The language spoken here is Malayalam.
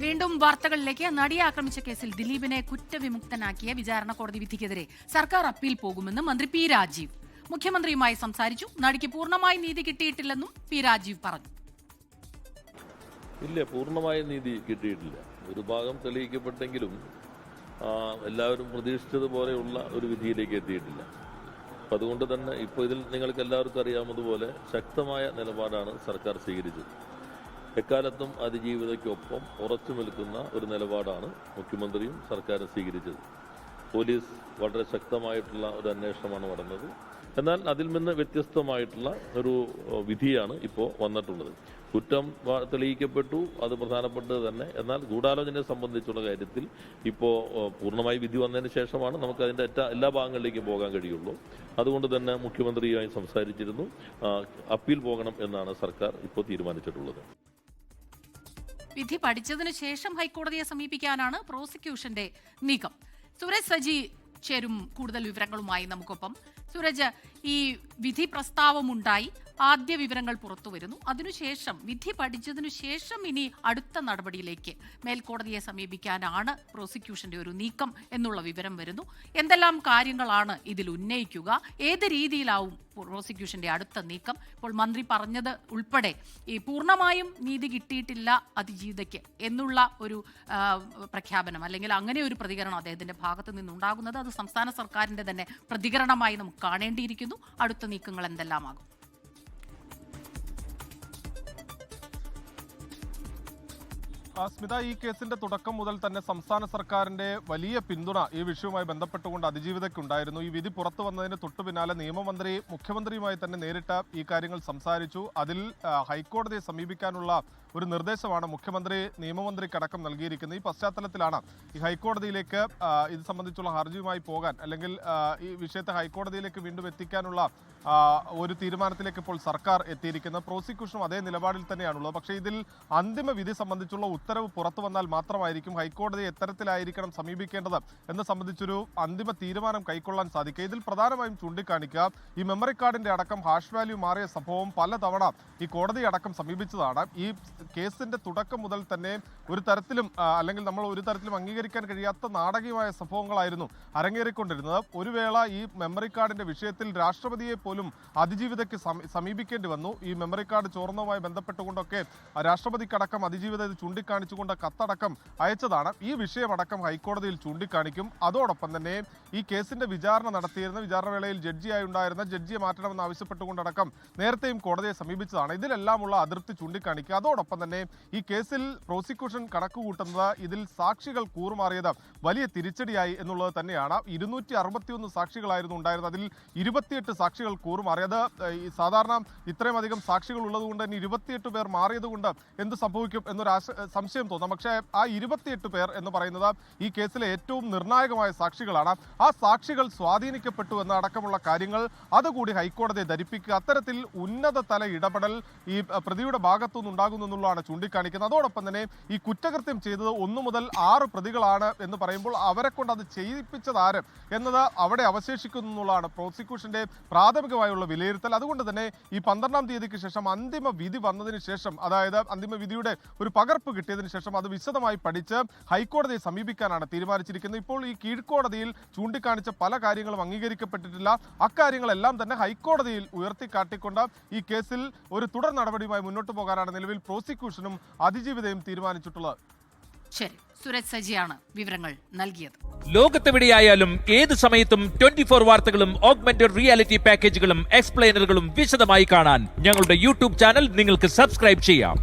വീണ്ടും വാർത്തകളിലേക്ക്. നടിയെ ആക്രമിച്ച കേസിൽ ദിലീപിനെ കുറ്റവിമുക്തനാക്കിയ വിചാരണ കോടതി വിധിക്കെതിരെ സർക്കാർ അപ്പീൽ പോകുമെന്ന് മന്ത്രി പി രാജീവ് മുഖ്യമന്ത്രിയുമായി സംസാരിച്ചു. നടിക്ക് പൂർണ്ണമായി നീതി കിട്ടിയിട്ടില്ലെന്നും പി രാജീവ് പറഞ്ഞു. ഇല്ല, പൂർണ്ണമായ നീതി കിട്ടിയിട്ടില്ല. ഒരു ഭാഗം തെളിയിക്കപ്പെട്ടെങ്കിലും എല്ലാവരും പ്രതീക്ഷിച്ചതുപോലെയുള്ള ഒരു വിധിയിലേക്ക് എത്തിയിട്ടില്ല. അപ്പം അതുകൊണ്ട് തന്നെ ഇപ്പോൾ ഇതിൽ നിങ്ങൾക്ക് എല്ലാവർക്കും അറിയാവുന്നതുപോലെ ശക്തമായ നിലപാടാണ് സർക്കാർ സ്വീകരിച്ചത്. എക്കാലത്തും അതിജീവിതയ്ക്കൊപ്പം ഉറച്ചു നിൽക്കുന്ന ഒരു നിലപാടാണ് മുഖ്യമന്ത്രിയും സർക്കാരും സ്വീകരിച്ചത്. പോലീസ് വളരെ ശക്തമായിട്ടുള്ള ഒരു അന്വേഷണമാണ് നടന്നത്. എന്നാൽ അതിൽ നിന്ന് വ്യത്യസ്തമായിട്ടുള്ള ഒരു വിധിയാണ് ഇപ്പോൾ വന്നിട്ടുള്ളത്. കുറ്റം തെളിയിക്കപ്പെട്ടു, അത് പ്രധാനപ്പെട്ടത് തന്നെ. എന്നാൽ ഗൂഢാലോചനയെ സംബന്ധിച്ചുള്ള കാര്യത്തിൽ ഇപ്പോൾ പൂർണ്ണമായി വിധി വന്നതിന് ശേഷമാണ് നമുക്ക് അതിൻ്റെ എല്ലാ ഭാഗങ്ങളിലേക്കും പോകാൻ കഴിയുള്ളൂ. അതുകൊണ്ട് തന്നെ മുഖ്യമന്ത്രിയുമായി സംസാരിച്ചിരുന്നു. അപ്പീൽ പോകണം എന്നാണ് സർക്കാർ ഇപ്പോൾ തീരുമാനിച്ചിട്ടുള്ളത്. വിധി പഠിച്ചതിനു ശേഷം ഹൈക്കോടതിയെ സമീപിക്കാനാണ് പ്രോസിക്യൂഷന്റെ നീക്കം. സൂരജ് സജി ചേരും കൂടുതൽ വിവരങ്ങളുമായി നമുക്കൊപ്പം. സൂരജ്, ഈ വിധി പ്രസ്താവമുണ്ടായി, ആദ്യ വിവരങ്ങൾ പുറത്തു വരുന്നു. അതിനുശേഷം വിധി പഠിച്ചതിനു ശേഷം ഇനി അടുത്ത നടപടിയിലേക്ക് മേൽക്കോടതിയെ സമീപിക്കാനാണ് പ്രോസിക്യൂഷന്റെ ഒരു നീക്കം എന്നുള്ള വിവരം വരുന്നു. എന്തെല്ലാം കാര്യങ്ങളാണ് ഇതിൽ ഉന്നയിക്കുക? ഏത് രീതിയിലാവും പ്രോസിക്യൂഷന്റെ അടുത്ത നീക്കം? ഇപ്പോൾ മന്ത്രി പറഞ്ഞത് ഉൾപ്പെടെ ഈ പൂർണ്ണമായും നീതി കിട്ടിയിട്ടില്ല അതിജീവിതയ്ക്ക് എന്നുള്ള ഒരു പ്രഖ്യാപനം, അല്ലെങ്കിൽ അങ്ങനെ ഒരു പ്രതികരണം അദ്ദേഹത്തിന്റെ ഭാഗത്ത് നിന്നുണ്ടാകുന്നത്, അത് സംസ്ഥാന സർക്കാരിന്റെ തന്നെ പ്രതികരണമായി നമുക്ക് കാണേണ്ടിയിരിക്കുന്നു. അടുത്ത നീക്കങ്ങൾ എന്തെല്ലാമാകും? സ്മിത, ഈ കേസിന്റെ തുടക്കം മുതൽ തന്നെ സംസ്ഥാന സർക്കാരിന്റെ വലിയ പിന്തുണ ഈ വിഷയവുമായി ബന്ധപ്പെട്ടുകൊണ്ട് അതിജീവിതയ്ക്കുണ്ടായിരുന്നു. ഈ വിധി പുറത്തു വന്നതിന് തൊട്ടു പിന്നാലെ നിയമമന്ത്രി മുഖ്യമന്ത്രിയുമായി തന്നെ നേരിട്ട് ഈ കാര്യങ്ങൾ സംസാരിച്ചു. അതിൽ ഹൈക്കോടതിയെ സമീപിക്കാനുള്ള ഒരു നിർദ്ദേശമാണ് മുഖ്യമന്ത്രി നിയമമന്ത്രിക്കടക്കം നൽകിയിരിക്കുന്നത്. ഈ പശ്ചാത്തലത്തിലാണ് ഈ ഹൈക്കോടതിയിലേക്ക് ഇത് സംബന്ധിച്ചുള്ള ഹർജിയുമായി പോകാൻ, അല്ലെങ്കിൽ ഈ വിഷയത്തെ ഹൈക്കോടതിയിലേക്ക് വീണ്ടും എത്തിക്കാനുള്ള ഒരു തീരുമാനത്തിലേക്ക് ഇപ്പോൾ സർക്കാർ എത്തിയിരിക്കുന്നത്. പ്രോസിക്യൂഷനും അതേ നിലപാടിൽ തന്നെയാണുള്ളത്. പക്ഷേ ഇതിൽ അന്തിമ വിധി സംബന്ധിച്ചുള്ള ഉത്തരവ് പുറത്തു വന്നാൽ മാത്രമായിരിക്കും ഹൈക്കോടതിയെ എത്തരത്തിലായിരിക്കണം സമീപിക്കേണ്ടത് എന്ന് സംബന്ധിച്ചൊരു അന്തിമ തീരുമാനം കൈക്കൊള്ളാൻ സാധിക്കുക. ഇതിൽ പ്രധാനമായും ചൂണ്ടിക്കാണിക്കുക, ഈ മെമ്മറി കാർഡിന്റെ അടക്കം ഹാഷ് വാല്യൂ മാറിയ സംഭവം പലതവണ ഈ കോടതി അടക്കം സമീപിച്ചതാണ്. ഈ കേസിന്റെ തുടക്കം മുതൽ തന്നെ ഒരു തരത്തിലും അല്ലെങ്കിൽ നമ്മൾ ഒരു തരത്തിലും അംഗീകരിക്കാൻ കഴിയാത്ത നാടകീയമായ സംഭവങ്ങളായിരുന്നു അരങ്ങേറിക്കൊണ്ടിരുന്നത്. ഒരു വേള ഈ മെമ്മറി കാർഡിന്റെ വിഷയത്തിൽ രാഷ്ട്രപതിയെ പോലും അതിജീവിതയ്ക്ക് സമീപിക്കേണ്ടി വന്നു. ഈ മെമ്മറി കാർഡ് ചോർന്നതുമായി ബന്ധപ്പെട്ടുകൊണ്ടൊക്കെ രാഷ്ട്രപതിക്കടക്കം അതിജീവിത ഇത് ചൂണ്ടിക്കാണിച്ചുകൊണ്ട് കത്തടക്കം അയച്ചതാണ്. ഈ വിഷയമടക്കം ഹൈക്കോടതിയിൽ ചൂണ്ടിക്കാണിക്കും. അതോടൊപ്പം തന്നെ ഈ കേസിന്റെ വിചാരണ നടത്തിയിരുന്ന, വിചാരണ വേളയിൽ ജഡ്ജിയായി ഉണ്ടായിരുന്ന ജഡ്ജിയെ മാറ്റണമെന്ന് ആവശ്യപ്പെട്ടുകൊണ്ടടക്കം നേരത്തെയും കോടതിയെ സമീപിച്ചതാണ്. ഇതിലെല്ലാമുള്ള അതൃപ്തി ചൂണ്ടിക്കാണിക്കുക. അതോടൊപ്പം തന്നെ ഈ കേസിൽ പ്രോസിക്യൂഷൻ കണക്ക് കൂട്ടുന്നത് ഇതിൽ സാക്ഷികൾ കൂറുമാറിയത് വലിയ തിരിച്ചടിയായി എന്നുള്ളത് തന്നെയാണ്. 261 സാക്ഷികളായിരുന്നു ഉണ്ടായിരുന്നത്. അതിൽ 28 സാക്ഷികൾ കൂറുമാറിയത്. സാധാരണ ഇത്രയും അധികം സാക്ഷികൾ ഉള്ളതുകൊണ്ട് തന്നെ 28 പേർ മാറിയതുകൊണ്ട് എന്ത് സംഭവിക്കും എന്നൊരു സംശയം തോന്നാം. പക്ഷേ ആ 28 പേർ എന്ന് പറയുന്നത് ഈ കേസിലെ ഏറ്റവും നിർണായകമായ സാക്ഷികളാണ്. ആ സാക്ഷികൾ സ്വാധീനിക്കപ്പെട്ടു എന്നടക്കമുള്ള കാര്യങ്ങൾ അതുകൂടി ഹൈക്കോടതിയെ ധരിപ്പിക്കുക. അത്തരത്തിൽ ഉന്നത തല ഇടപെടൽ ഈ പ്രതിയുടെ ഭാഗത്തുനിന്ന് ഉണ്ടാകുന്നു എന്നുള്ളതാണ് ചൂണ്ടിക്കാണിക്കുന്നത്. അതോടൊപ്പം തന്നെ ഈ കുറ്റകൃത്യം ചെയ്തത് 1 മുതൽ 6 പ്രതികളാണ് എന്ന് പറയുമ്പോൾ അവരെ കൊണ്ട് അത് ചെയ്യിപ്പിച്ചത് ആര് എന്നത് അവിടെ അവശേഷിക്കുന്നു എന്നുള്ളതാണ് പ്രോസിക്യൂഷന്റെ പ്രാഥമികമായുള്ള വിലയിരുത്തൽ. അതുകൊണ്ട് തന്നെ ഈ 12-ാം തീയതിക്ക് ശേഷം അന്തിമ വിധി വന്നതിന് ശേഷം, അതായത് അന്തിമ വിധിയുടെ ഒരു പകർപ്പ് കിട്ടിയതിനു ശേഷം അത് വിശദമായി പഠിച്ച് ഹൈക്കോടതിയെ സമീപിക്കാനാണ് തീരുമാനിച്ചിരിക്കുന്നത്. ഇപ്പോൾ ഈ കീഴ്ക്കോടതിയിൽ ചൂണ്ടിക്കാണിച്ച പല കാര്യങ്ങളും അംഗീകരിക്കപ്പെട്ടിട്ടില്ല. അക്കാര്യങ്ങളെല്ലാം തന്നെ ഹൈക്കോടതിയിൽ ഉയർത്തിക്കാട്ടിക്കൊണ്ട് ഈ കേസിൽ ഒരു തുടർ നടപടിയുമായി മുന്നോട്ട് പോകാനാണ് നിലവിൽ പ്രോസിക്യൂഷനും അതിജീവിതയും തീരുമാനിച്ചിട്ടുള്ളത്. ശരി, സുരജ് സജിയാണ് വിവരങ്ങൾ നൽകിയത്. ലോകത്തെവിടെയായാലും ഏത് സമയത്തും 24 വാർത്തകളും ഓഗ്മെന്റഡ് റിയാലിറ്റി പാക്കേജുകളും എക്സ്പ്ലെയിനറുകളും വിശദമായി കാണാൻ ഞങ്ങളുടെ യൂട്യൂബ് ചാനൽ നിങ്ങൾക്ക് സബ്സ്ക്രൈബ് ചെയ്യാം.